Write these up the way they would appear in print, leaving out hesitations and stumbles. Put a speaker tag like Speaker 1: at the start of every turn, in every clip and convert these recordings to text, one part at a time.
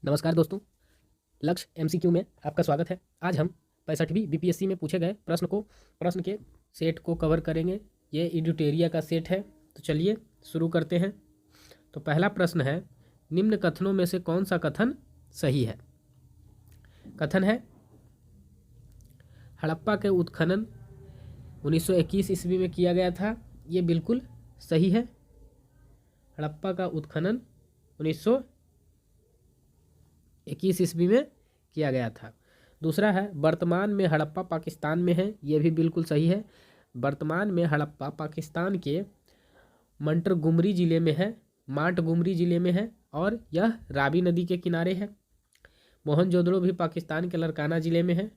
Speaker 1: नमस्कार दोस्तों, लक्ष्य एमसीक्यू में आपका स्वागत है। आज हम 65वीं बीपीएससी में पूछे गए प्रश्न के सेट को कवर करेंगे। ये एडिटोरिया का सेट है, तो चलिए शुरू करते हैं। तो पहला प्रश्न है, निम्न कथनों में से कौन सा कथन सही है। कथन है, हड़प्पा के उत्खनन 1921 ईस्वी में किया गया था। ये बिल्कुल सही है। हड़प्पा का उत्खनन 1921 ईस्वी में किया गया था। दूसरा है, वर्तमान में हड़प्पा पाकिस्तान में है। यह भी बिल्कुल सही है। वर्तमान में हड़प्पा पाकिस्तान के मंटगुमरी ज़िले में है और यह रावी नदी के किनारे है। मोहनजोदड़ो भी पाकिस्तान के लड़काना ज़िले में है।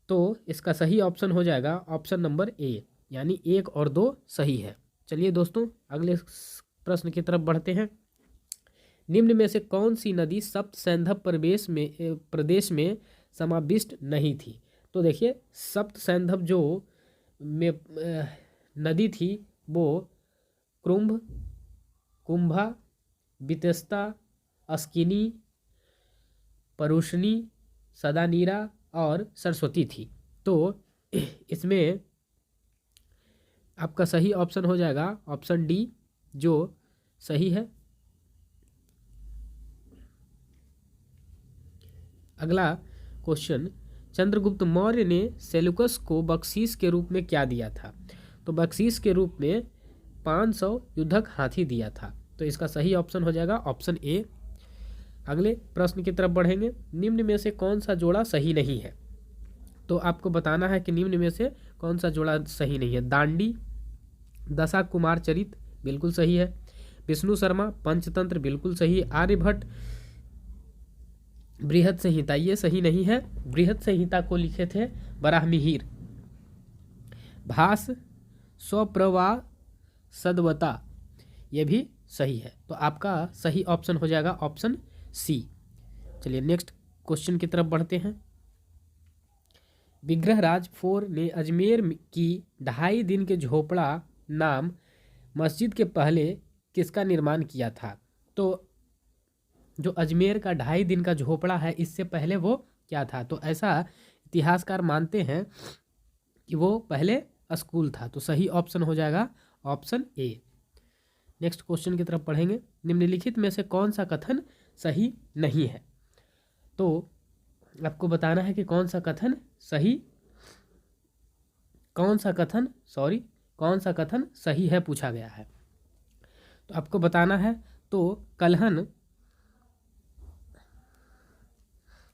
Speaker 1: तो इसका सही ऑप्शन हो जाएगा ऑप्शन नंबर ए, यानी 1 और 2 सही है। चलिए दोस्तों, अगले प्रश्न की तरफ बढ़ते हैं। निम्न में से कौन सी नदी सप्त सैंधव प्रदेश में समाविष्ट नहीं थी। तो देखिए, सप्त सैंधव जो नदी थी वो कुंभा, बितेस्ता, अस्किनी, परुशनी, सदानीरा और सरस्वती थी। तो इसमें आपका सही ऑप्शन हो जाएगा ऑप्शन डी, जो सही है। अगला क्वेश्चन, चंद्रगुप्त मौर्य ने सेल्यूकस को बख्शीश के रूप में क्या दिया था। तो बख्शीश के रूप में 500 युद्धक हाथी दिया था। तो इसका सही ऑप्शन हो जाएगा ऑप्शन ए। अगले प्रश्न की तरफ बढ़ेंगे। निम्न में से कौन सा जोड़ा सही नहीं है। तो आपको बताना है कि निम्न में से कौन सा जोड़ा सही नहीं है। दांडी, दशा कुमार चरित बिल्कुल सही है। विष्णु शर्मा पंचतंत्र बिल्कुल सही। आर्यभट्ट बृहद संहिता, ये सही नहीं है। बृहद संहिता को लिखे थे बराहमिहिर। भास, स्वप्रवा, सदवता, ये भी सही है। तो आपका सही ऑप्शन हो जाएगा ऑप्शन सी। चलिए नेक्स्ट क्वेश्चन की तरफ बढ़ते हैं। विग्रहराज 4 ने अजमेर की 2.5 दिन के झोपड़ा नाम मस्जिद के पहले किसका निर्माण किया था। तो जो अजमेर का 2.5 दिन का झोपड़ा है, इससे पहले वो क्या था। तो ऐसा इतिहासकार मानते हैं कि वो पहले स्कूल था। तो सही ऑप्शन हो जाएगा ऑप्शन ए। नेक्स्ट क्वेश्चन की तरफ पढ़ेंगे। निम्नलिखित में से कौन सा कथन सही नहीं है। तो आपको बताना है कि कौन सा कथन सही है पूछा गया है। तो आपको बताना है। तो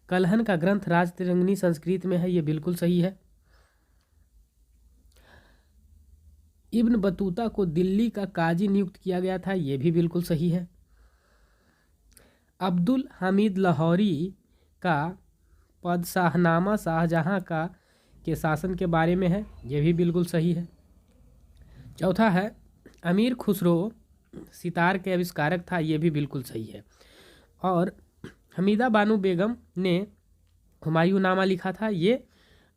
Speaker 1: कलहन का ग्रंथ राजतिरंगिनी संस्कृत में है। ये बिल्कुल सही है। इब्न बतूता को दिल्ली का काजी नियुक्त किया गया था। ये भी बिल्कुल सही है। अब्दुल हमीद लाहौरी का पद शाहनामा शाहजहां के शासन के बारे में है। ये भी बिल्कुल सही है। चौथा है, अमीर खुसरो सितार के आविष्कारक था। ये भी बिल्कुल सही है। और हमीदा बानो बेगम ने हुमायूंनामा लिखा था। ये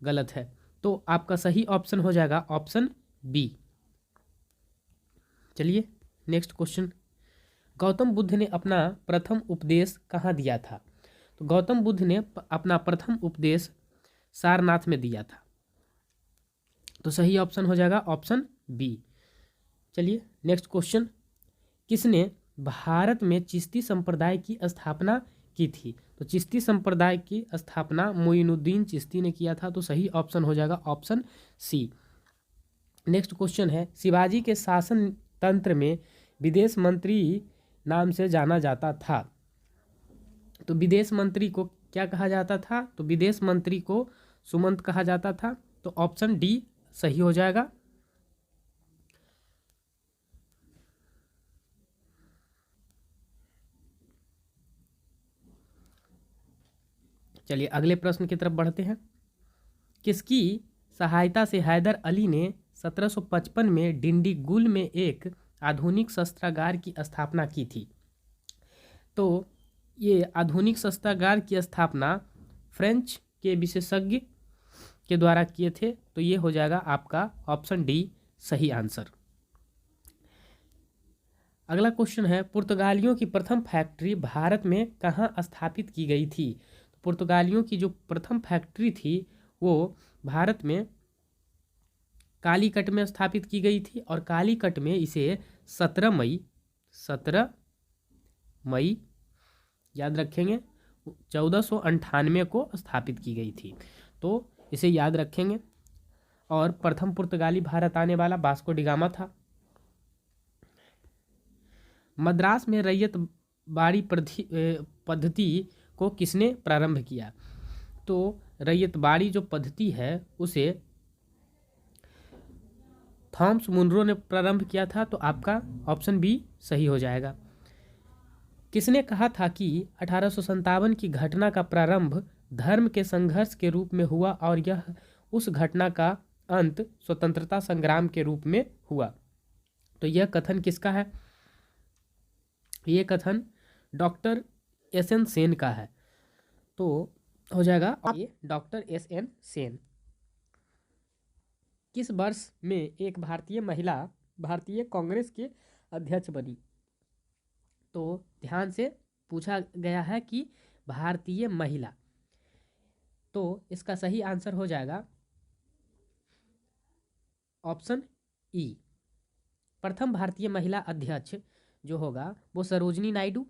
Speaker 1: गलत है। तो आपका सही ऑप्शन हो जाएगा ऑप्शन बी। चलिए नेक्स्ट क्वेश्चन। गौतम बुद्ध ने अपना प्रथम उपदेश कहाँ दिया था। तो गौतम बुद्ध ने अपना प्रथम उपदेश सारनाथ में दिया था। तो सही ऑप्शन हो जाएगा ऑप्शन बी। चलिए नेक्स्ट क्वेश्चन। किसने भारत में चिश्ती संप्रदाय की स्थापना की थी। तो चिश्ती संप्रदाय की स्थापना मोइनुद्दीन चिश्ती ने किया था। तो सही ऑप्शन हो जाएगा ऑप्शन सी। नेक्स्ट क्वेश्चन है, शिवाजी के शासन तंत्र में विदेश मंत्री नाम से जाना जाता था। तो विदेश मंत्री को क्या कहा जाता था। तो विदेश मंत्री को सुमंत कहा जाता था। तो ऑप्शन डी सही हो जाएगा। चलिए अगले प्रश्न की तरफ बढ़ते हैं। किसकी सहायता से हैदर अली ने 1755 में डिंडीगुल में एक आधुनिक शस्त्रागार की स्थापना की थी। तो ये आधुनिक शस्त्रागार की स्थापना फ्रेंच के विशेषज्ञ के द्वारा किए थे। तो ये हो जाएगा आपका ऑप्शन डी सही आंसर। अगला क्वेश्चन है, पुर्तगालियों की प्रथम फैक्ट्री भारत में कहाँ स्थापित की गई थी? तो पुर्तगालियों की जो प्रथम फैक्ट्री थी वो भारत में कालीकट में स्थापित की गई थी, और कालीकट में इसे 17 मई याद रखेंगे 1498 को स्थापित की गई थी, तो इसे याद रखेंगे। और प्रथम पुर्तगाली भारत आने वाला वास्को डिगामा था। मद्रास में रैयत बाड़ी पद्धति को किसने प्रारंभ किया? तो रैयत बाड़ी जो पद्धति है उसे थॉमस मुनरो ने प्रारंभ किया था, तो आपका ऑप्शन बी सही हो जाएगा। किसने कहा था कि 1857 की घटना का प्रारंभ धर्म के संघर्ष के रूप में हुआ और यह उस घटना का अंत स्वतंत्रता संग्राम के रूप में हुआ? तो यह कथन किसका है? ये कथन डॉक्टर एस.एन. सेन का है, तो हो जाएगा ये डॉक्टर एस.एन. सेन। किस वर्ष में एक भारतीय महिला भारतीय कांग्रेस के अध्यक्ष बनी? तो ध्यान से पूछा गया है कि भारतीय महिला, तो इसका सही आंसर हो जाएगा ऑप्शन ई। प्रथम भारतीय महिला अध्यक्ष जो होगा वो सरोजनी नायडू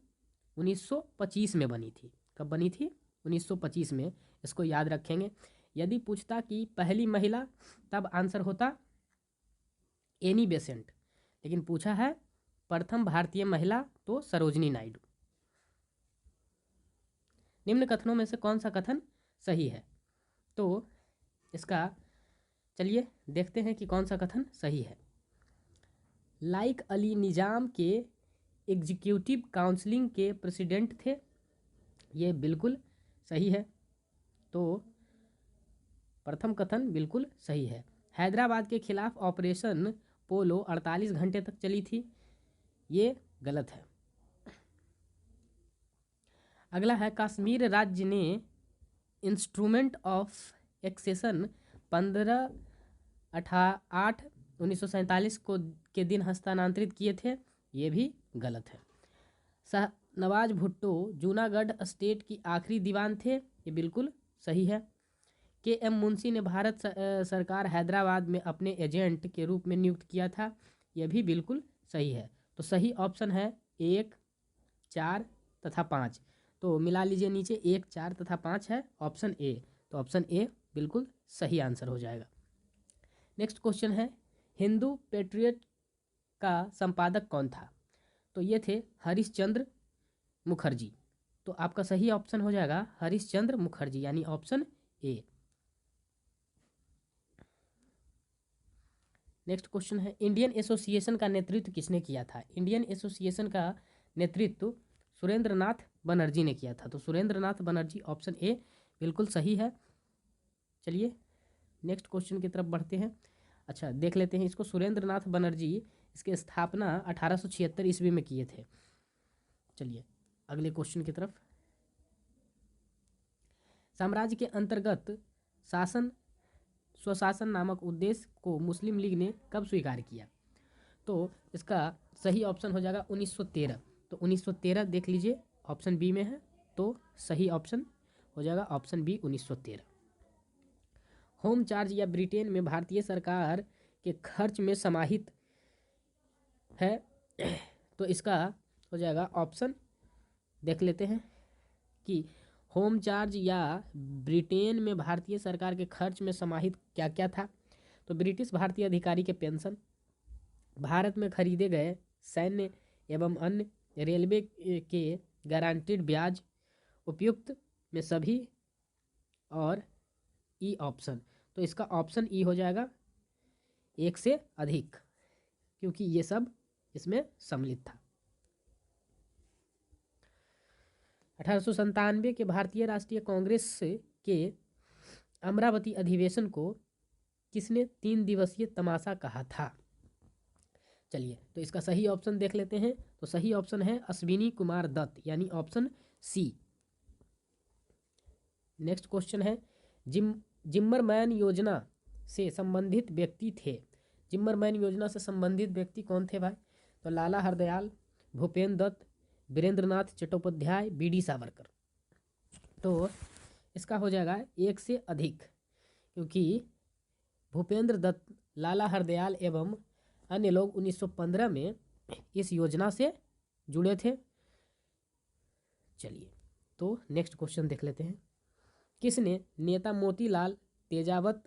Speaker 1: 1925 में बनी थी। कब बनी थी? 1925 में। इसको याद रखेंगे। यदि पूछता कि पहली महिला, तब आंसर होता एनी बेसेंट, लेकिन पूछा है प्रथम भारतीय महिला, तो सरोजनी नायडू। निम्न कथनों में से कौन सा कथन सही है? तो इसका चलिए देखते हैं कि कौन सा कथन सही है। लाइक अली निजाम के एग्जीक्यूटिव काउंसिलिंग के प्रेसिडेंट थे, ये बिल्कुल सही है, तो प्रथम कथन बिल्कुल सही है। हैदराबाद के खिलाफ ऑपरेशन पोलो 48 घंटे तक चली थी, ये गलत है। अगला है, कश्मीर राज्य ने इंस्ट्रूमेंट ऑफ एक्सेशन 15/8/1947 को के दिन हस्तांतरित किए थे, ये भी गलत है। नवाज भुट्टो जूनागढ़ स्टेट की आखिरी दीवान थे, ये बिल्कुल सही है। के.एम. मुंशी ने भारत सरकार हैदराबाद में अपने एजेंट के रूप में नियुक्त किया था, यह भी बिल्कुल सही है। तो सही ऑप्शन है 1, 4 तथा 5। तो मिला लीजिए नीचे 1, 4 तथा 5 है ऑप्शन ए, तो ऑप्शन ए बिल्कुल सही आंसर हो जाएगा। नेक्स्ट क्वेश्चन है, हिंदू पेट्रियट का संपादक कौन था? तो ये थे हरिश्चंद्र मुखर्जी, तो आपका सही ऑप्शन हो जाएगा हरिश्चंद्र मुखर्जी, यानी ऑप्शन ए। नेक्स्ट क्वेश्चन है, इंडियन एसोसिएशन का नेतृत्व किसने किया था? इंडियन एसोसिएशन का नेतृत्व सुरेंद्र नाथ बनर्जी ने किया था, तो सुरेंद्र नाथ बनर्जी ऑप्शन ए बिल्कुल सही है। चलिए नेक्स्ट क्वेश्चन की तरफ बढ़ते हैं। अच्छा देख लेते हैं इसको। सुरेंद्र नाथ बनर्जी, इसकी स्थापना 1876 ईस्वी में किए थे। चलिए अगले क्वेश्चन की तरफ। साम्राज्य के अंतर्गत शासन स्वशासन नामक उद्देश्य को मुस्लिम लीग ने कब स्वीकार किया? तो इसका सही ऑप्शन हो जाएगा 1913, तो 1913 देख लीजिए ऑप्शन बी में है, तो सही ऑप्शन हो जाएगा ऑप्शन बी 1913। होम चार्ज या ब्रिटेन में भारतीय सरकार के खर्च में समाहित है, तो इसका हो जाएगा ऑप्शन देख लेते हैं कि होम चार्ज या ब्रिटेन में भारतीय सरकार के खर्च में समाहित क्या क्या था। तो ब्रिटिश भारतीय अधिकारी के पेंशन, भारत में खरीदे गए सैन्य एवं अन्य, रेलवे के गारंटीड ब्याज, उपयुक्त में सभी, और ई ऑप्शन। तो इसका ऑप्शन ई हो जाएगा एक से अधिक, क्योंकि ये सब इसमें सम्मिलित था। 1897 के भारतीय राष्ट्रीय कांग्रेस के अमरावती अधिवेशन को किसने 3 दिवसीय तमाशा कहा था? चलिए तो इसका सही ऑप्शन देख लेते हैं। तो सही ऑप्शन है अश्विनी कुमार दत्त, यानी ऑप्शन सी। नेक्स्ट क्वेश्चन है, जिम्मरमैन योजना से संबंधित व्यक्ति थे। जिम्मरमैन योजना से संबंधित व्यक्ति कौन थे भाई? तो लाला हरदयाल, भूपेन्द्र दत्त, वीरेंद्रनाथ चट्टोपाध्याय, बी.डी. सावरकर। तो इसका हो जाएगा एक से अधिक, क्योंकि भूपेंद्र दत्त, लाला हरदयाल एवं अन्य लोग 1915 में इस योजना से जुड़े थे। चलिए तो नेक्स्ट क्वेश्चन देख लेते हैं। किसने नेता मोतीलाल तेजावत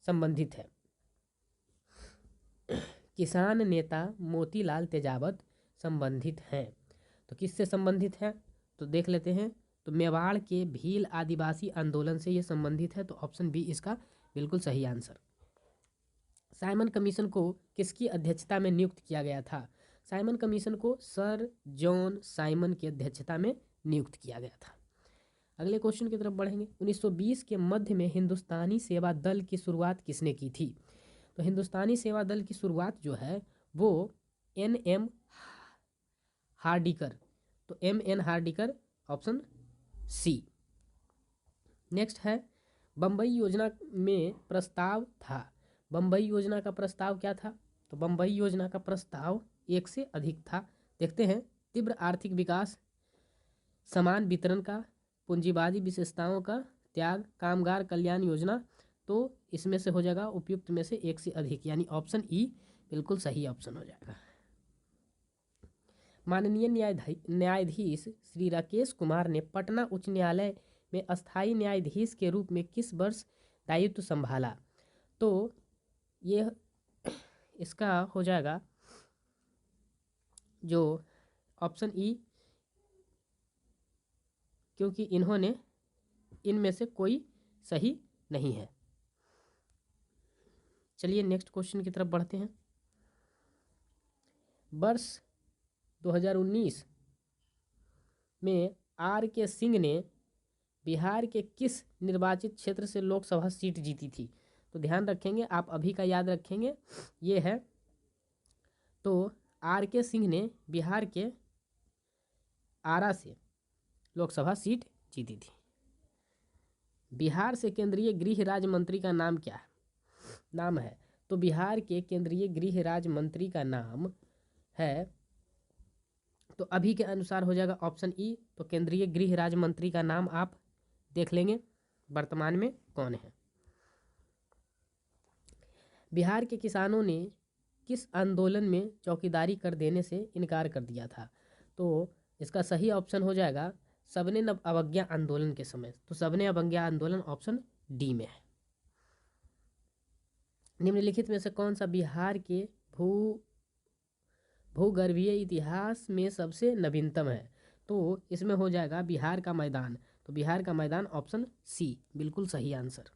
Speaker 1: संबंधित है? किसान नेता मोतीलाल तेजावत संबंधित हैं। तो किससे संबंधित है तो देख लेते हैं। तो मेवाड़ के भील आदिवासी आंदोलन से ये संबंधित है। तो ऑप्शन बी इसका बिल्कुल सही आंसर। साइमन कमीशन को किसकी अध्यक्षता में नियुक्त किया गया था? साइमन कमीशन को सर जॉन साइमन की अध्यक्षता में नियुक्त किया गया था। अगले क्वेश्चन की तरफ बढ़ेंगे। 1920 के मध्य में हिंदुस्तानी सेवा दल की शुरुआत किसने की थी? तो हिंदुस्तानी सेवा दल की शुरुआत जो है वो N.M. हार्डिकर। तो M.N. Hardikar, option C. Next है बम्बई योजना में प्रस्ताव था। बम्बई योजना का प्रस्ताव क्या था? तो बम्बई योजना का प्रस्ताव एक से अधिक था। देखते हैं। तीव्र आर्थिक विकास, समान वितरण का, पूंजीवादी विशेषताओं का त्याग, कामगार कल्याण योजना। तो इसमें से हो जाएगा उपयुक्त में से एक से अधिक, यानी ऑप्शन ई बिल्कुल सही ऑप्शन हो जाएगा। माननीय न्यायाधीश श्री राकेश कुमार ने पटना उच्च न्यायालय में अस्थायी न्यायाधीश के रूप में किस वर्ष दायित्व संभाला? तो ये इसका हो जाएगा जो ऑप्शन ई, क्योंकि इन्होंने इनमें से कोई सही नहीं है। चलिए नेक्स्ट क्वेश्चन की तरफ बढ़ते हैं। वर्ष 2019 में R.K. सिंह ने बिहार के किस निर्वाचित क्षेत्र से लोकसभा सीट जीती थी? तो ध्यान रखेंगे, आप अभी का याद रखेंगे, ये है। तो R.K. सिंह ने बिहार के आरा से लोकसभा सीट जीती थी। बिहार से केंद्रीय गृह राज्य मंत्री का नाम क्या है? नाम है तो बिहार के केंद्रीय गृह राज्य मंत्री का नाम है, तो अभी के अनुसार हो जाएगा ऑप्शन ई। तो केंद्रीय गृह राज्य मंत्री का नाम आप देख लेंगे वर्तमान में कौन है। बिहार के किसानों ने किस आंदोलन में चौकीदारी कर देने से इनकार कर दिया था? तो इसका सही ऑप्शन हो जाएगा सबने अवज्ञा आंदोलन के समय। तो सबने अवज्ञा आंदोलन ऑप्शन डी में है। निम्नलिखित में से कौन सा बिहार के भूगर्भीय इतिहास में सबसे नवीनतम है? तो इसमें हो जाएगा बिहार का मैदान। तो बिहार का मैदान ऑप्शन सी बिल्कुल सही आंसर।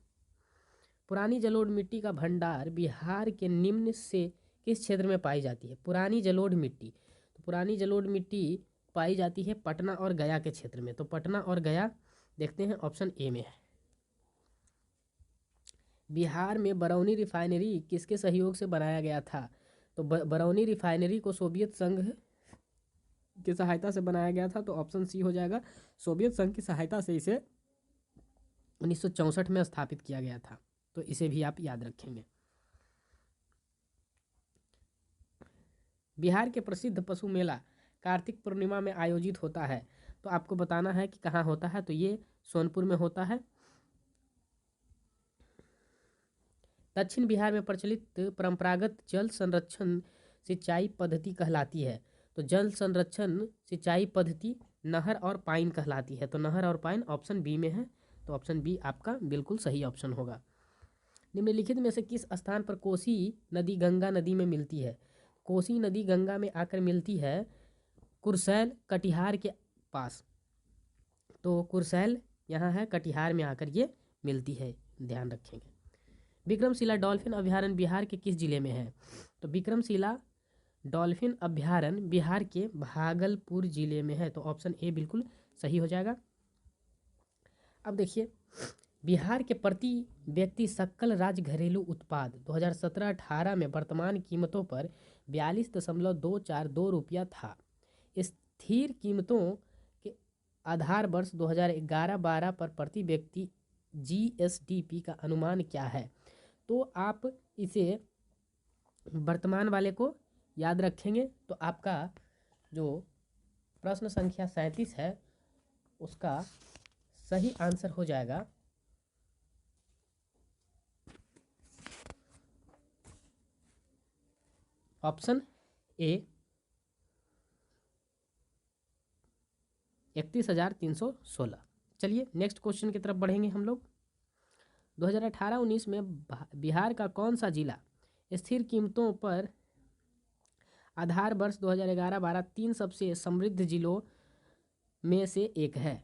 Speaker 1: पुरानी जलोढ़ मिट्टी का भंडार बिहार के निम्न से किस क्षेत्र में पाई जाती है? पुरानी जलोढ़ मिट्टी, तो पुरानी जलोढ़ मिट्टी पाई जाती है पटना और गया के क्षेत्र में। तो पटना और गया देखते हैं, ऑप्शन ए में है। बिहार में बरौनी रिफाइनरी किसके सहयोग से बनाया गया था? तो बरौनी रिफाइनरी को सोवियत संघ की सहायता से बनाया गया था। तो ऑप्शन सी हो जाएगा, सोवियत संघ की सहायता से इसे 1964 में स्थापित किया गया था। तो इसे भी आप याद रखेंगे। बिहार के प्रसिद्ध पशु मेला कार्तिक पूर्णिमा में आयोजित होता है। तो आपको बताना है कि कहाँ होता है। तो ये सोनपुर में होता है। दक्षिण बिहार में प्रचलित परंपरागत जल संरक्षण सिंचाई पद्धति कहलाती है। तो जल संरक्षण सिंचाई पद्धति नहर और पाइन कहलाती है। तो नहर और पाइन ऑप्शन बी में है। तो ऑप्शन बी आपका बिल्कुल सही ऑप्शन होगा। निम्नलिखित में से किस स्थान पर कोसी नदी गंगा नदी में मिलती है? कोसी नदी गंगा में आकर मिलती है कुर्सेल कटिहार के पास। तो कुर्सेल यहाँ है, कटिहार में आकर ये मिलती है, ध्यान रखेंगे। विक्रमशिला डॉल्फिन अभ्यारण्य बिहार के किस जिले में है? तो विक्रमशिला डॉल्फिन अभ्यारण्य बिहार के भागलपुर जिले में है। तो ऑप्शन ए बिल्कुल सही हो जाएगा। अब देखिए, बिहार के प्रति व्यक्ति सकल राज्य घरेलू उत्पाद 2017-18 में वर्तमान कीमतों पर 42.242 रुपया था। स्थिर कीमतों के आधार वर्ष 2011-12 पर प्रति व्यक्ति GSDP का अनुमान क्या है? तो आप इसे वर्तमान वाले को याद रखेंगे तो आपका जो प्रश्न संख्या 37 है, उसका सही आंसर हो जाएगा ऑप्शन ए 31,316। चलिए नेक्स्ट क्वेश्चन की तरफ बढ़ेंगे हम लोग। 2018-19 में बिहार का कौन सा जिला स्थिर कीमतों पर आधार वर्ष 2011-12 3 सबसे समृद्ध जिलों में से एक है?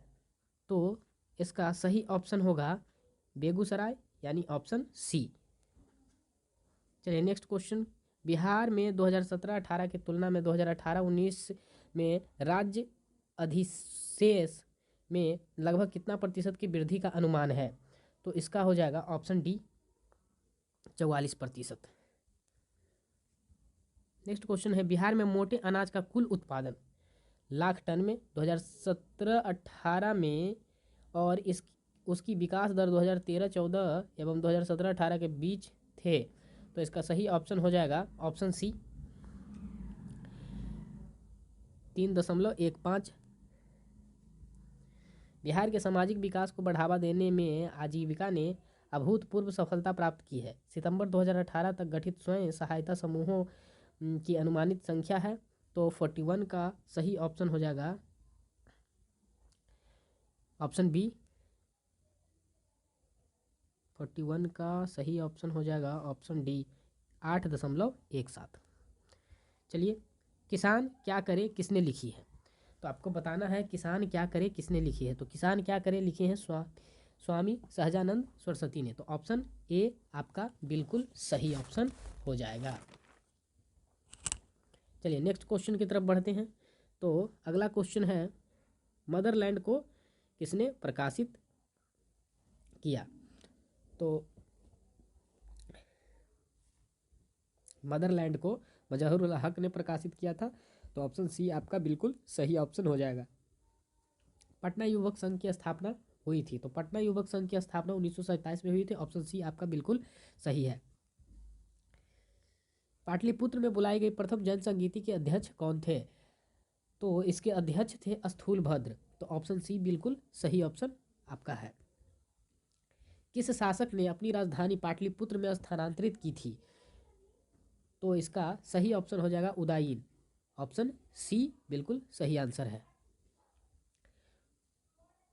Speaker 1: तो इसका सही ऑप्शन होगा बेगूसराय, यानी ऑप्शन सी। चलिए नेक्स्ट क्वेश्चन। बिहार में 2017-18 की तुलना में 2018-19 में राज्य अधिशेष में लगभग कितना प्रतिशत की वृद्धि का अनुमान है? तो इसका हो जाएगा ऑप्शन डी 44%। नेक्स्ट क्वेश्चन है, बिहार में मोटे अनाज का कुल उत्पादन लाख टन में 2017-18 में और उसकी विकास दर 2013-14 एवं 2017-18 के बीच थे। तो इसका सही ऑप्शन हो जाएगा ऑप्शन सी 3.15। बिहार के सामाजिक विकास को बढ़ावा देने में आजीविका ने अभूतपूर्व सफलता प्राप्त की है। सितंबर 2018 तक गठित स्वयं सहायता समूहों की अनुमानित संख्या है। तो 41 का सही ऑप्शन हो जाएगा ऑप्शन बी। 41 का सही ऑप्शन हो जाएगा ऑप्शन डी 8.17। चलिए, किसान क्या करे किसने लिखी है? तो आपको बताना है किसान क्या करे किसने लिखी है। तो किसान क्या करे लिखे हैं स्वामी सहजानंद सरस्वती ने। तो ऑप्शन ए आपका बिल्कुल सही ऑप्शन हो जाएगा। चलिए नेक्स्ट क्वेश्चन की तरफ बढ़ते हैं। तो अगला क्वेश्चन है, मदरलैंड को किसने प्रकाशित किया? तो मदरलैंड को मजहरुल हक ने प्रकाशित किया था। तो ऑप्शन सी आपका बिल्कुल सही ऑप्शन हो जाएगा। पटना युवक संघ की स्थापना हुई थी। तो पटना युवक संघ की स्थापना 1927 में हुई थी। ऑप्शन सी आपका बिल्कुल सही है। पाटलिपुत्र में बुलाई गई प्रथम जनसंगीति के अध्यक्ष कौन थे? तो इसके अध्यक्ष थे स्थूलभद्र। तो ऑप्शन सी बिल्कुल सही ऑप्शन आपका है। किस शासक ने अपनी राजधानी पाटलिपुत्र में स्थानांतरित की थी? तो इसका सही ऑप्शन हो जाएगा उदयन। ऑप्शन सी बिल्कुल सही आंसर है।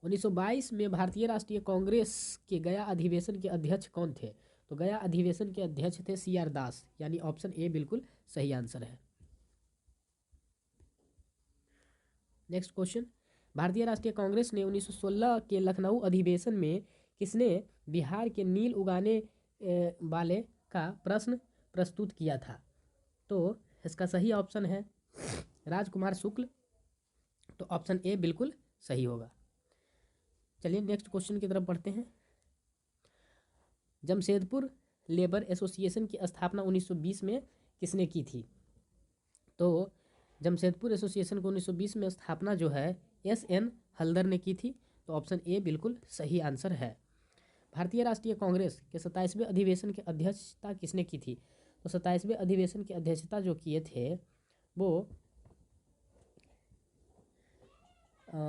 Speaker 1: 1922 में भारतीय राष्ट्रीय कांग्रेस के गया अधिवेशन के अध्यक्ष कौन थे? तो गया अधिवेशन के अध्यक्ष थे CR दास, यानी ऑप्शन ए बिल्कुल सही आंसर है। नेक्स्ट क्वेश्चन, भारतीय राष्ट्रीय कांग्रेस ने 1916 के लखनऊ अधिवेशन में किसने बिहार के नील उगाने वाले का प्रश्न प्रस्तुत किया था? तो इसका सही ऑप्शन है राजकुमार शुक्ल। तो ऑप्शन ए बिल्कुल सही होगा। चलिए नेक्स्ट क्वेश्चन की तरफ बढ़ते हैं। जमशेदपुर लेबर एसोसिएशन की स्थापना 1920 में किसने की थी? तो जमशेदपुर एसोसिएशन को 1920 में स्थापना जो है SN हल्दर ने की थी। तो ऑप्शन ए बिल्कुल सही आंसर है। भारतीय राष्ट्रीय कांग्रेस के 27वें अधिवेशन की अध्यक्षता किसने की थी? तो 27वें अधिवेशन की अध्यक्षता जो किए थे वो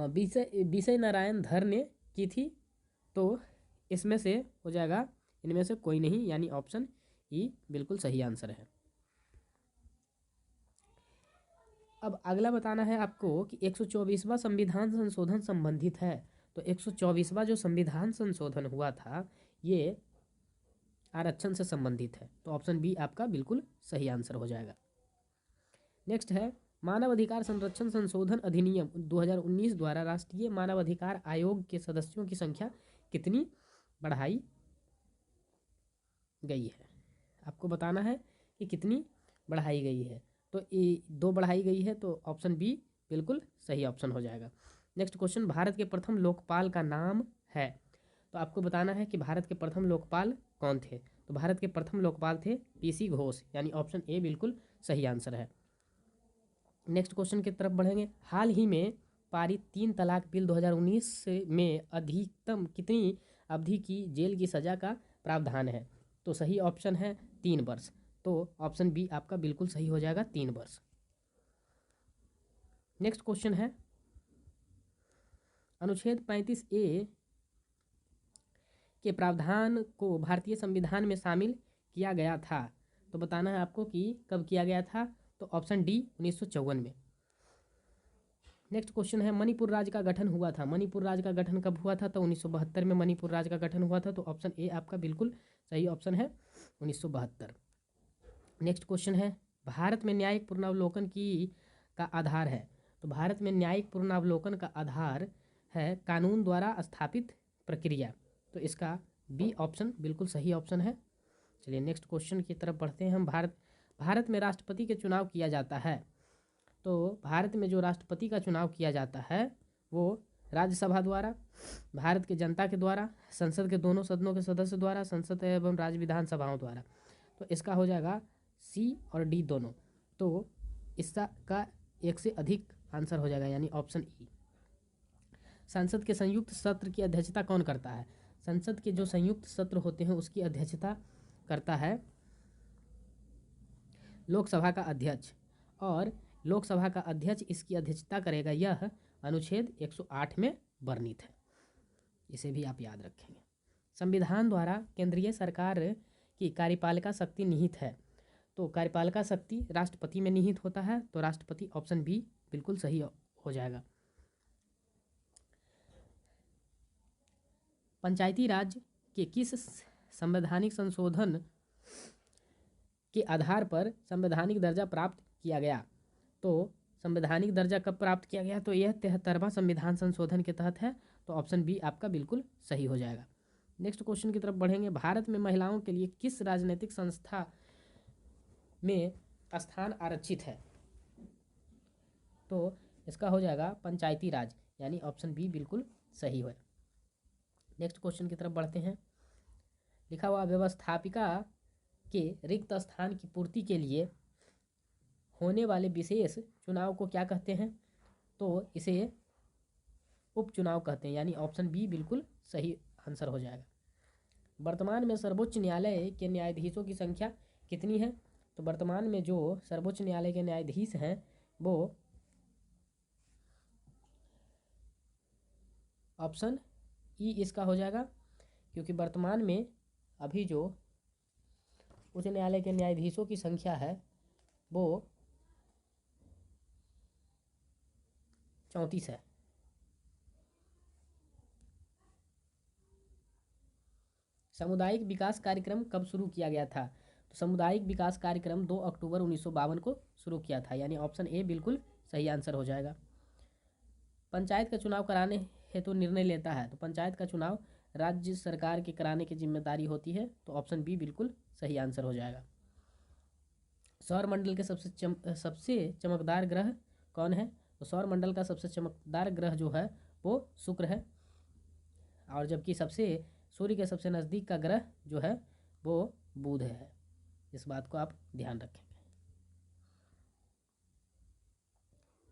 Speaker 1: विजय नारायण धर ने की थी। तो इसमें से हो जाएगा इनमें से कोई नहीं, यानी ऑप्शन ई बिल्कुल सही आंसर है। अब अगला बताना है आपको कि 124वां संविधान संशोधन संबंधित है। तो 124वां जो संविधान संशोधन हुआ था ये आरक्षण से संबंधित है। तो ऑप्शन बी आपका बिल्कुल सही आंसर हो जाएगा। नेक्स्ट है, मानवाधिकार संरक्षण संशोधन अधिनियम 2019 द्वारा राष्ट्रीय मानवाधिकार आयोग के सदस्यों की संख्या कितनी बढ़ाई गई है? आपको बताना है कि कितनी बढ़ाई गई है। तो ये 2 बढ़ाई गई है। तो ऑप्शन बी बिल्कुल सही ऑप्शन हो जाएगा। नेक्स्ट क्वेश्चन, भारत के प्रथम लोकपाल का नाम है। तो आपको बताना है कि भारत के प्रथम लोकपाल कौन थे? तो भारत के प्रथम लोकपाल थे PC घोष, यानी ऑप्शन ए बिल्कुल सही आंसर है। नेक्स्ट क्वेश्चन की तरफ बढ़ेंगे। हाल ही में पारित 3 तलाक बिल 2019 में अधिकतम कितनी अवधि की जेल की सजा का प्रावधान है? तो सही ऑप्शन है 3 वर्ष। तो ऑप्शन बी आपका बिल्कुल सही हो जाएगा 3 वर्ष। नेक्स्ट क्वेश्चन है, अनुच्छेद 35A के प्रावधान को भारतीय संविधान में शामिल किया गया था। तो बताना है आपको कि कब किया गया था। तो ऑप्शन डी 1954 में। नेक्स्ट क्वेश्चन है, मणिपुर राज्य का गठन हुआ था। मणिपुर राज्य का गठन कब हुआ था। तो 1972 में मणिपुर राज्य का गठन हुआ था। तो ऑप्शन ए आपका बिल्कुल सही ऑप्शन है, 1972। नेक्स्ट क्वेश्चन है, भारत में न्यायिक पुनरावलोकन का आधार है। तो भारत में न्यायिक पुनरावलोकन का आधार है कानून द्वारा स्थापित प्रक्रिया। तो इसका बी ऑप्शन बिल्कुल सही ऑप्शन है। चलिए नेक्स्ट क्वेश्चन की तरफ बढ़ते हैं हम। भारत में राष्ट्रपति के चुनाव किया जाता है। तो भारत में जो राष्ट्रपति का चुनाव किया जाता है वो राज्यसभा द्वारा, भारत के जनता के द्वारा, संसद के दोनों सदनों के सदस्य द्वारा, संसद एवं राज्य विधानसभाओं द्वारा। तो इसका हो जाएगा सी और डी दोनों। तो इसका एक से अधिक आंसर हो जाएगा, यानी ऑप्शन ई। संसद के संयुक्त सत्र की अध्यक्षता कौन करता है। संसद के जो संयुक्त सत्र होते हैं उसकी अध्यक्षता करता है लोकसभा का अध्यक्ष, और लोकसभा का अध्यक्ष इसकी अध्यक्षता करेगा, यह अनुच्छेद 108 में वर्णित है। इसे भी आप याद रखेंगे। संविधान द्वारा केंद्रीय सरकार की कार्यपालिका शक्ति निहित है। तो कार्यपालिका शक्ति राष्ट्रपति में निहित होता है। तो राष्ट्रपति ऑप्शन बी बिल्कुल सही हो जाएगा। पंचायती राज के किस संवैधानिक संशोधन के आधार पर संवैधानिक दर्जा प्राप्त किया गया। तो संवैधानिक दर्जा कब प्राप्त किया गया। तो यह 73वां संविधान संशोधन के तहत है। तो ऑप्शन बी आपका बिल्कुल सही हो जाएगा। नेक्स्ट क्वेश्चन की तरफ बढ़ेंगे। भारत में महिलाओं के लिए किस राजनीतिक संस्था में स्थान आरक्षित है। तो इसका हो जाएगा पंचायती राज, यानी ऑप्शन बी बिल्कुल सही है। नेक्स्ट क्वेश्चन की तरफ बढ़ते हैं। लिखा हुआ व्यवस्थापिका के रिक्त स्थान की पूर्ति के लिए होने वाले विशेष चुनाव को क्या कहते हैं। तो इसे उपचुनाव कहते हैं, यानी ऑप्शन बी बिल्कुल सही आंसर हो जाएगा। वर्तमान में सर्वोच्च न्यायालय के न्यायाधीशों की संख्या कितनी है। तो वर्तमान में जो सर्वोच्च न्यायालय के न्यायाधीश हैं वो ऑप्शन ई इसका हो जाएगा, क्योंकि वर्तमान में अभी जो उच्च न्यायालय के न्यायाधीशों की संख्या है वो 34 है। सामुदायिक विकास कार्यक्रम कब शुरू किया गया था। तो सामुदायिक विकास कार्यक्रम 2 अक्टूबर 1952 को शुरू किया था, यानी ऑप्शन ए बिल्कुल सही आंसर हो जाएगा। पंचायत का चुनाव कराने हेतु निर्णय लेता है। तो पंचायत का चुनाव राज्य सरकार के कराने की जिम्मेदारी होती है। तो ऑप्शन बी बिल्कुल सही आंसर हो जाएगा। सौर मंडल के सबसे चमकदार ग्रह कौन है। तो सौर मंडल का सबसे चमकदार ग्रह जो है वो शुक्र है, और जबकि सूर्य के सबसे नज़दीक का ग्रह जो है वो बुध है। इस बात को आप ध्यान रखेंगे।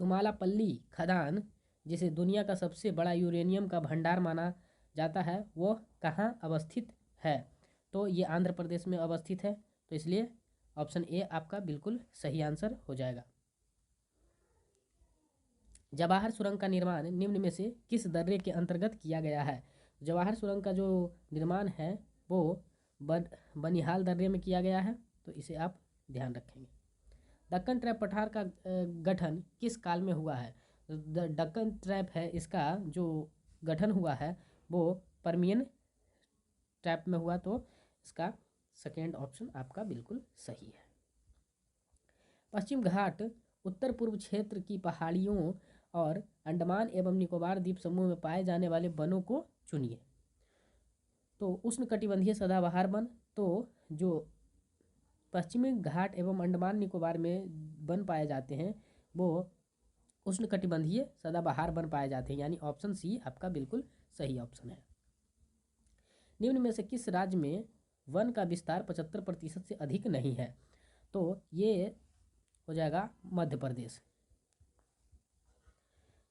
Speaker 1: तुमालापल्ली खदान, जिसे दुनिया का सबसे बड़ा यूरेनियम का भंडार माना जाता है, वो कहाँ अवस्थित है। तो ये आंध्र प्रदेश में अवस्थित है। तो इसलिए ऑप्शन ए आपका बिल्कुल सही आंसर हो जाएगा। जवाहर सुरंग का निर्माण निम्न में से किस दर्रे के अंतर्गत किया गया है। जवाहर सुरंग का जो निर्माण है वो बनिहाल दर्रे में किया गया है। तो इसे आप ध्यान रखेंगे। दक्कन ट्रैप पठार का गठन किस काल में हुआ है। दक्कन ट्रैप है, इसका जो गठन हुआ है वो पर्मियन ट्रैप में हुआ। तो इसका सेकेंड ऑप्शन आपका बिल्कुल सही है। पश्चिम घाट उत्तर पूर्व क्षेत्र की पहाड़ियों और अंडमान एवं निकोबार द्वीप समूह में पाए जाने वाले वनों को चुनिए। तो उष्णकटिबंधीय सदाबहार वन, तो जो पश्चिमी घाट एवं अंडमान निकोबार में वन पाए जाते हैं वो उष्णकटिबंधीय सदाबहार वन पाए जाते हैं, यानी ऑप्शन सी आपका बिल्कुल सही ऑप्शन है। निम्न में से किस राज्य में वन का विस्तार 75% से अधिक नहीं है। तो ये हो जाएगा मध्य प्रदेश।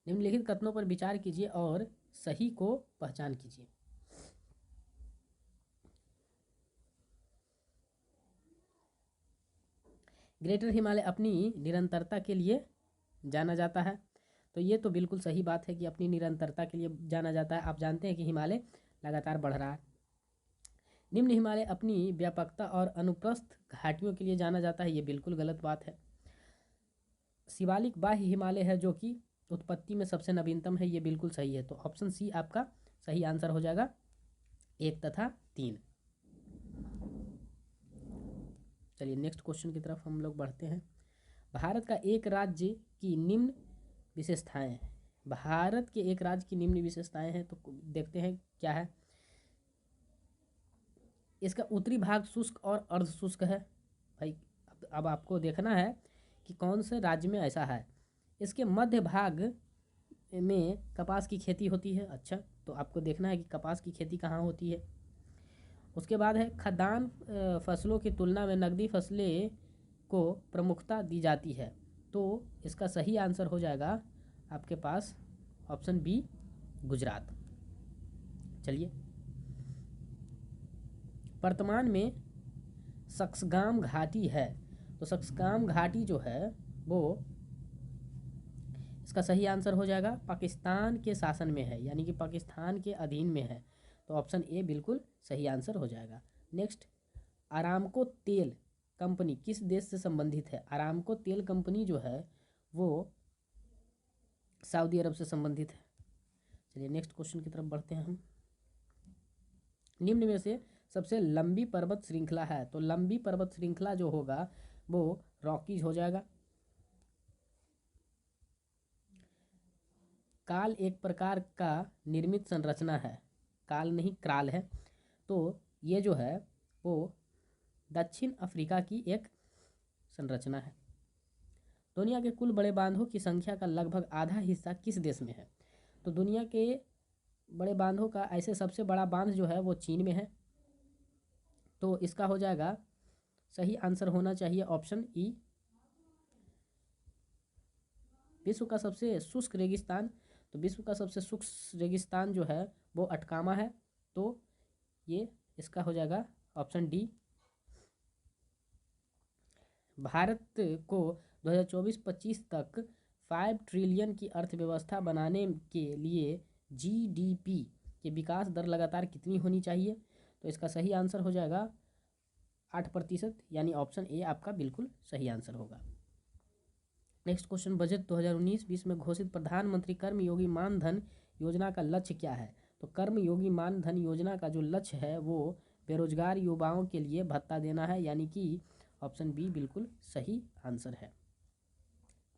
Speaker 1: निम्नलिखित कथनों पर विचार कीजिए और सही को पहचान कीजिए। ग्रेटर हिमालय अपनी निरंतरता के लिए जाना जाता है। तो ये तो बिल्कुल सही बात है कि अपनी निरंतरता के लिए जाना जाता है। आप जानते हैं कि हिमालय लगातार बढ़ रहा है। निम्न हिमालय अपनी व्यापकता और अनुप्रस्थ घाटियों के लिए जाना जाता है, ये बिल्कुल गलत बात है। शिवालिक बाह्य हिमालय है जो कि उत्पत्ति में सबसे नवीनतम है, ये बिल्कुल सही है। तो ऑप्शन सी आपका सही आंसर हो जाएगा, 1 तथा 3। चलिए नेक्स्ट क्वेश्चन की तरफ हम लोग बढ़ते हैं। भारत का एक राज्य की निम्न विशेषताएं। भारत के एक राज्य की निम्न विशेषताएं हैं, तो देखते हैं क्या है। इसका उत्तरी भाग शुष्क और अर्ध शुष्क है। भाई अब आपको देखना है कि कौन से राज्य में ऐसा है। इसके मध्य भाग में कपास की खेती होती है। अच्छा, तो आपको देखना है कि कपास की खेती कहाँ होती है। उसके बाद है खाद्यान्न फसलों की तुलना में नकदी फसलें को प्रमुखता दी जाती है। तो इसका सही आंसर हो जाएगा आपके पास ऑप्शन बी, गुजरात। चलिए, वर्तमान में सक्सगाम घाटी है। तो सक्सगाम घाटी जो है वो इसका सही आंसर हो जाएगा पाकिस्तान के शासन में है, यानी कि पाकिस्तान के अधीन में है। तो ऑप्शन ए बिल्कुल सही आंसर हो जाएगा। नेक्स्ट, अरामको तेल कंपनी किस देश से संबंधित है। अरामको तेल कंपनी जो है वो सऊदी अरब से संबंधित है। चलिए नेक्स्ट क्वेश्चन की तरफ बढ़ते हैं हम। निम्न में से सबसे लंबी पर्वत श्रृंखला है। तो लंबी पर्वत श्रृंखला जो होगा वो रॉकीज हो जाएगा। काल एक प्रकार का निर्मित संरचना है, काल नहीं क्राल है। तो ये जो है वो दक्षिण अफ्रीका की एक संरचना है। दुनिया के कुल बड़े बांधों की संख्या का लगभग आधा हिस्सा किस देश में है। तो दुनिया के बड़े बांधों का ऐसे सबसे बड़ा बांध जो है वो चीन में है। तो इसका हो जाएगा सही आंसर होना चाहिए ऑप्शन ई, विश्व का सबसे शुष्क रेगिस्तान। तो विश्व का सबसे शुष्क रेगिस्तान जो है वो अटकामा है। तो ये इसका हो जाएगा ऑप्शन डी। भारत को 2024-25 तक 5 ट्रिलियन की अर्थव्यवस्था बनाने के लिए जीडीपी के विकास दर लगातार कितनी होनी चाहिए। तो इसका सही आंसर हो जाएगा 8%, यानी ऑप्शन ए आपका बिल्कुल सही आंसर होगा। नेक्स्ट क्वेश्चन, बजट 2019-20 में घोषित प्रधानमंत्री कर्मयोगी मानधन योजना का लक्ष्य क्या है। तो कर्मयोगी मानधन योजना का जो लक्ष्य है वो बेरोजगार युवाओं के लिए भत्ता देना है, यानी कि ऑप्शन बी बिल्कुल सही आंसर है।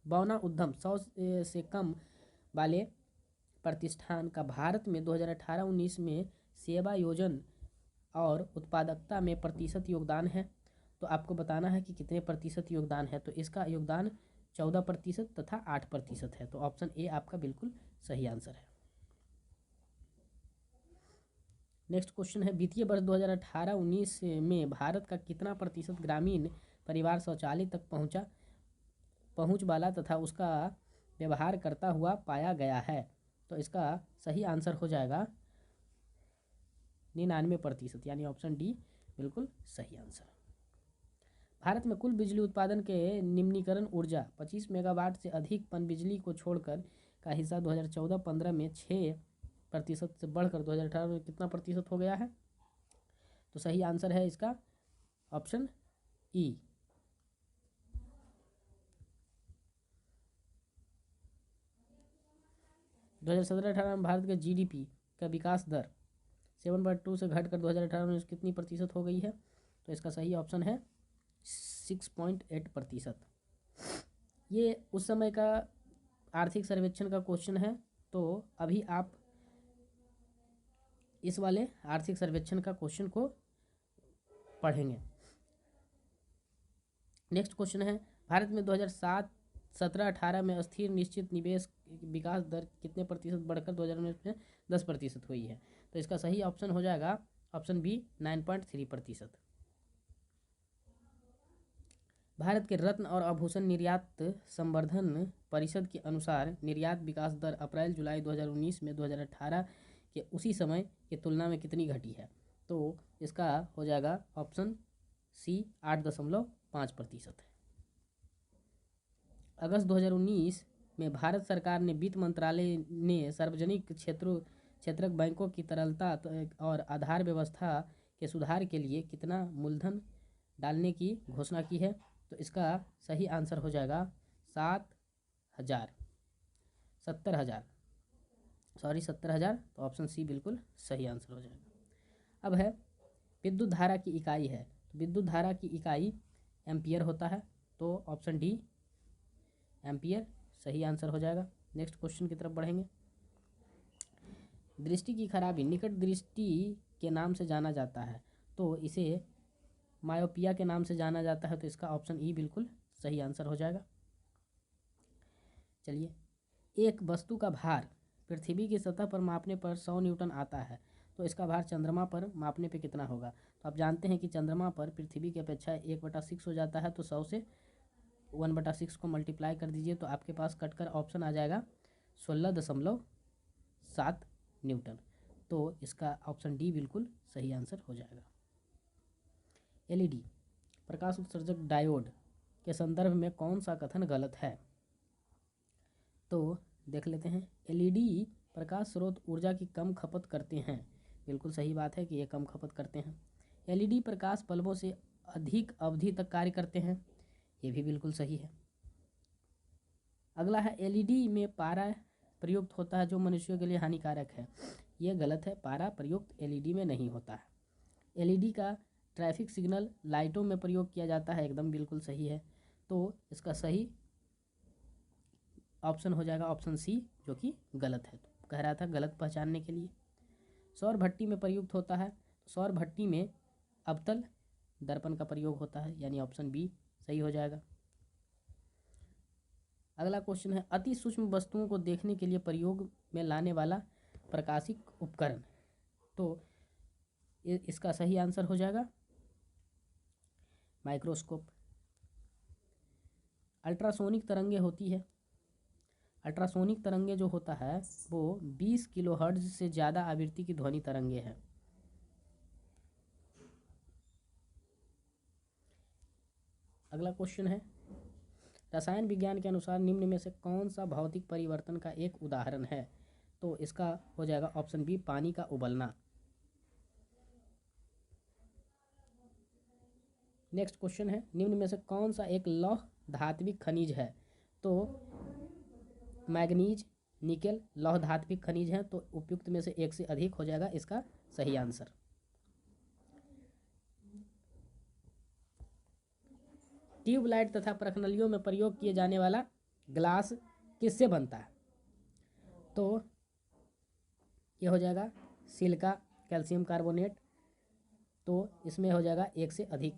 Speaker 1: बौना उद्यम 100 से कम वाले प्रतिष्ठान का भारत में 2018-19 में सेवा योजन और उत्पादकता में प्रतिशत योगदान है। तो आपको बताना है कि कितने प्रतिशत योगदान है। तो इसका योगदान 14% तथा 8% है। तो ऑप्शन ए आपका बिल्कुल सही आंसर है। नेक्स्ट क्वेश्चन है, वित्तीय वर्ष 2018-19 में भारत का कितना प्रतिशत ग्रामीण परिवार शौचालय तक पहुंच वाला तथा उसका व्यवहार करता हुआ पाया गया है। तो इसका सही आंसर हो जाएगा 99%, यानी ऑप्शन डी बिल्कुल सही आंसर। भारत में कुल बिजली उत्पादन के निम्नीकरण ऊर्जा 25 मेगावाट से अधिक पनबिजली को छोड़कर का हिस्सा 2014-15 में 6% से बढ़कर 2018 में कितना प्रतिशत हो गया है। तो सही आंसर है इसका ऑप्शन ई। 2017-18 में भारत के जीडीपी का विकास दर 7.2 से घटकर 2018 में कितनी प्रतिशत हो गई है। तो इसका सही ऑप्शन है 6.8%। ये उस समय का आर्थिक सर्वेक्षण का क्वेश्चन है। तो अभी आप इस वाले आर्थिक सर्वेक्षण का क्वेश्चन को पढ़ेंगे। नेक्स्ट क्वेश्चन है, भारत में 2017-18 में स्थिर निश्चित निवेश विकास दर कितने प्रतिशत बढ़कर 2019 में 10% हुई है। तो इसका सही ऑप्शन हो जाएगा ऑप्शन बी 9.3%। भारत के रत्न और आभूषण निर्यात संवर्धन परिषद के अनुसार निर्यात विकास दर अप्रैल जुलाई 2019 में 2018 के उसी समय की तुलना में कितनी घटी है। तो इसका हो जाएगा ऑप्शन सी 8.5% है। अगस्त 2019 में भारत सरकार ने वित्त मंत्रालय ने सार्वजनिक क्षेत्रक बैंकों की तरलता और आधार व्यवस्था के सुधार के लिए कितना मूलधन डालने की घोषणा की है? तो इसका सही आंसर हो जाएगा 70,000 70,000। तो ऑप्शन सी बिल्कुल सही आंसर हो जाएगा। अब है विद्युत धारा की इकाई है, तो विद्युत धारा की इकाई एम्पियर होता है, तो ऑप्शन डी एम्पियर सही आंसर हो जाएगा। नेक्स्ट क्वेश्चन की तरफ बढ़ेंगे। दृष्टि की खराबी निकट दृष्टि के नाम से जाना जाता है, तो इसे मायोपिया के नाम से जाना जाता है, तो इसका ऑप्शन ई बिल्कुल सही आंसर हो जाएगा। चलिए, एक वस्तु का भार पृथ्वी की सतह पर मापने पर 100 न्यूटन आता है, तो इसका भार चंद्रमा पर मापने पे कितना होगा? तो आप जानते हैं कि चंद्रमा पर पृथ्वी की अपेक्षा 1/6 हो जाता है, तो 100 से 1/6 को मल्टीप्लाई कर दीजिए, तो आपके पास कटकर ऑप्शन आ जाएगा 16.7 न्यूटन। तो इसका ऑप्शन डी बिल्कुल सही आंसर हो जाएगा। एलईडी प्रकाश उत्सर्जक डायोड के संदर्भ में कौन सा कथन गलत है? तो देख लेते हैं। एलईडी प्रकाश स्रोत ऊर्जा की कम खपत करते हैं, बिल्कुल सही बात है कि ये कम खपत करते हैं। एलईडी प्रकाश बल्बों से अधिक अवधि तक कार्य करते हैं, ये भी बिल्कुल सही है। अगला है एलईडी में पारा प्रयुक्त होता है जो मनुष्यों के लिए हानिकारक है, ये गलत है, पारा प्रयुक्त एलईडी में नहीं होता है। एलईडी का ट्रैफिक सिग्नल लाइटों में प्रयोग किया जाता है, एकदम बिल्कुल सही है। तो इसका सही ऑप्शन हो जाएगा ऑप्शन सी, जो कि गलत है। तो कह रहा था गलत पहचानने के लिए। सौर भट्टी में प्रयुक्त होता है, सौर भट्टी में अवतल दर्पण का प्रयोग होता है, यानी ऑप्शन बी सही हो जाएगा। अगला क्वेश्चन है अति सूक्ष्म वस्तुओं को देखने के लिए प्रयोग में लाने वाला प्रकाशिक उपकरण, तो इसका सही आंसर हो जाएगा माइक्रोस्कोप। अल्ट्रासोनिक तरंगे होती है, अल्ट्रासोनिक तरंगे जो होता है वो 20 किलोहर्ट्ज से ज़्यादा आवृत्ति की ध्वनि तरंगे हैं। अगला क्वेश्चन है रसायन विज्ञान के अनुसार निम्न में से कौन सा भौतिक परिवर्तन का एक उदाहरण है? तो इसका हो जाएगा ऑप्शन बी पानी का उबलना। नेक्स्ट क्वेश्चन है निम्न में से कौन सा एक लौह धात्विक खनिज है? तो मैग्नीज, निकेल लौह धात्विक खनिज है, तो उपयुक्त में से एक से अधिक हो जाएगा इसका सही आंसर। ट्यूबलाइट तथा प्रखनलियों में प्रयोग किए जाने वाला ग्लास किससे बनता है? तो ये हो जाएगा सिलिका, कैल्शियम कार्बोनेट, तो इसमें हो जाएगा एक से अधिक।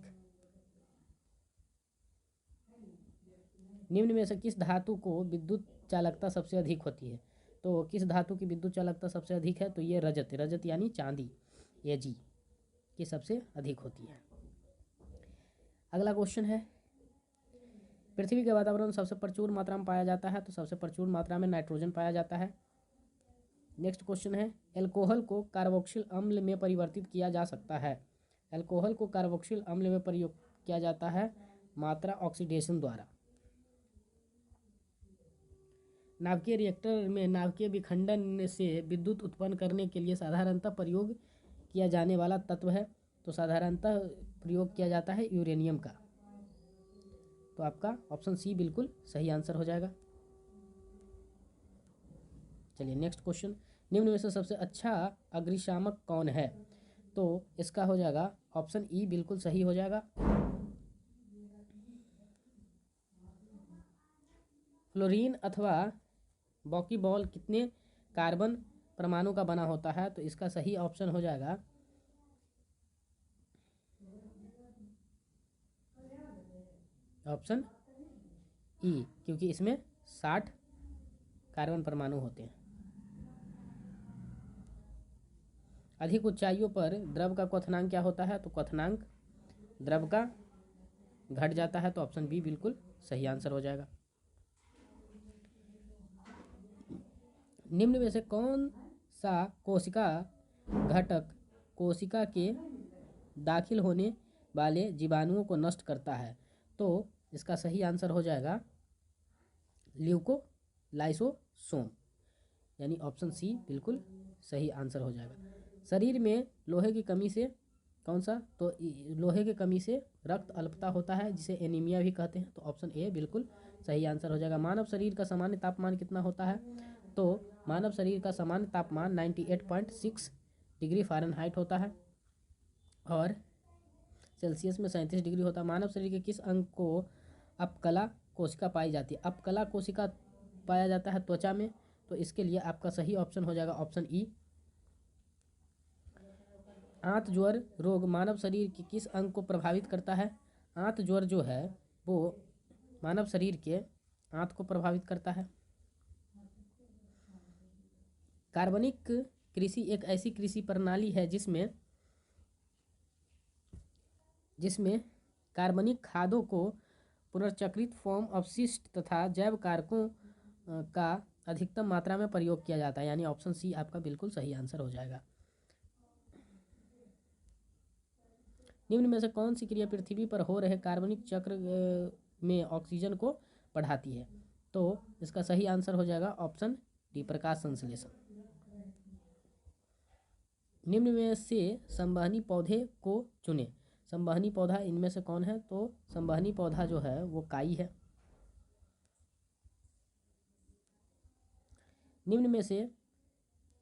Speaker 1: निम्न में से किस धातु को विद्युत चालकता सबसे अधिक होती है? तो किस धातु की विद्युत चालकता सबसे अधिक है? तो ये रजत यानी चांदी, Ag की सबसे अधिक होती है। अगला क्वेश्चन है पृथ्वी के वातावरण में सबसे प्रचुर मात्रा में पाया जाता है, तो सबसे प्रचुर मात्रा में नाइट्रोजन पाया जाता है। नेक्स्ट क्वेश्चन है एल्कोहल को कार्बोक्सिल अम्ल में परिवर्तित किया जा सकता है, एल्कोहल को कार्बोक्सिल अम्ल में प्रयोग किया जाता है मात्रा ऑक्सीडेशन द्वारा। नाभिकीय रिएक्टर में नाभिकीय विखंडन से विद्युत उत्पन्न करने के लिए साधारणतः प्रयोग किया जाने वाला तत्व है, तो साधारणतः प्रयोग किया जाता है यूरेनियम का, तो आपका ऑप्शन सी बिल्कुल सही आंसर हो जाएगा। चलिए नेक्स्ट क्वेश्चन निम्न में से सबसे अच्छा अग्निशामक कौन है? तो इसका हो जाएगा ऑप्शन ई बिल्कुल सही हो जाएगा। फ्लोरीन अथवा बॉकीबॉल कितने कार्बन परमाणु का बना होता है? तो इसका सही ऑप्शन हो जाएगा ऑप्शन ई, क्योंकि इसमें 60 कार्बन परमाणु होते हैं। अधिक ऊंचाइयों पर द्रव का क्वथनांक क्या होता है? तो क्वथनांक द्रव का घट जाता है, तो ऑप्शन बी बिल्कुल सही आंसर हो जाएगा। निम्न में से कौन सा कोशिका घटक कोशिका के दाखिल होने वाले जीवाणुओं को नष्ट करता है? तो इसका सही आंसर हो जाएगा लाइसोसोम, यानी ऑप्शन सी बिल्कुल सही आंसर हो जाएगा। शरीर में लोहे की कमी से कौन सा, तो लोहे की कमी से रक्त अल्पता होता है, जिसे एनीमिया भी कहते हैं, तो ऑप्शन ए बिल्कुल सही आंसर हो जाएगा। मानव शरीर का सामान्य तापमान कितना होता है, तो मानव शरीर का सामान्य तापमान 98.6 डिग्री फ़ारेनहाइट होता है और सेल्सियस में 37 डिग्री होता है। मानव शरीर के किस अंग को अपकला कोशिका पाई जाती है, अपकला कोशिका पाया जाता है त्वचा में, तो इसके लिए आपका सही ऑप्शन हो जाएगा ऑप्शन ई। आंत ज्वर रोग मानव शरीर के किस अंग को प्रभावित करता है, आंत ज्वर जो है वो मानव शरीर के आंत को प्रभावित करता है। कार्बनिक कृषि एक ऐसी कृषि प्रणाली है जिसमें कार्बनिक खादों को पुनर्चक्रित फॉर्म अपशिष्ट तथा जैव कारकों का अधिकतम मात्रा में प्रयोग किया जाता है, यानी ऑप्शन सी आपका बिल्कुल सही आंसर हो जाएगा। निम्न में से कौन सी क्रिया पृथ्वी पर हो रहे कार्बनिक चक्र में ऑक्सीजन को बढ़ाती है, तो इसका सही आंसर हो जाएगा ऑप्शन डी, प्रकाश संश्लेषण। निम्न में से संवहनी पौधे को चुने, संवहनी पौधा इनमें से कौन है, तो संवहनी पौधा जो है वो काई है। निम्न में से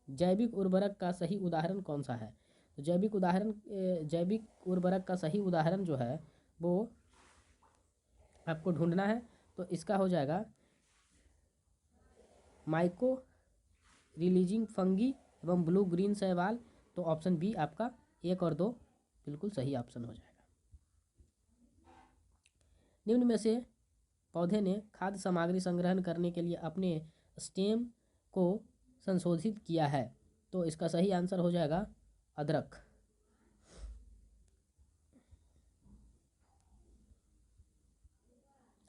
Speaker 1: जैविक उर्वरक का सही उदाहरण कौन सा है, तो जैविक उर्वरक का सही उदाहरण जो है वो आपको ढूंढना है, तो इसका हो जाएगा माइको रिलीजिंग फंगी एवं ब्लू ग्रीन शैवाल, तो ऑप्शन बी आपका 1 और 2 बिल्कुल सही ऑप्शन हो जाएगा। निम्न में से पौधे ने खाद्य सामग्री संग्रहण करने के लिए अपने स्टेम को संशोधित किया है, तो इसका सही आंसर हो जाएगा अदरक।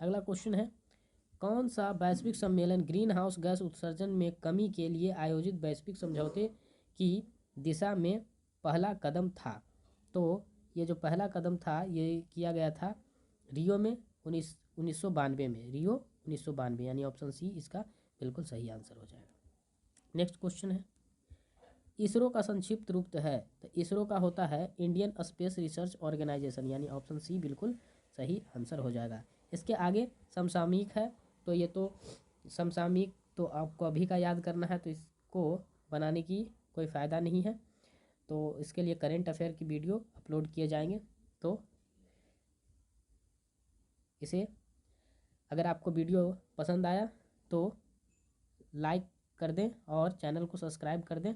Speaker 1: अगला क्वेश्चन है, कौन सा वैश्विक सम्मेलन ग्रीन हाउस गैस उत्सर्जन में कमी के लिए आयोजित वैश्विक समझौते की दिशा में पहला कदम था, तो ये जो पहला कदम था ये किया गया था रियो में 1992 में, रियो 1992, यानी ऑप्शन सी इसका बिल्कुल सही आंसर हो जाएगा। नेक्स्ट क्वेश्चन है, इसरो का संक्षिप्त रूप है, तो इसरो का होता है इंडियन स्पेस रिसर्च ऑर्गेनाइजेशन, यानी ऑप्शन सी बिल्कुल सही आंसर हो जाएगा। इसके आगे समसामयिक है, तो ये तो समसामयिक तो आपको अभी का याद करना है, तो इसको बनाने की कोई फ़ायदा नहीं है, तो इसके लिए करेंट अफेयर की वीडियो अपलोड किए जाएंगे, तो इसे अगर आपको वीडियो पसंद आया तो लाइक कर दें और चैनल को सब्सक्राइब कर दें।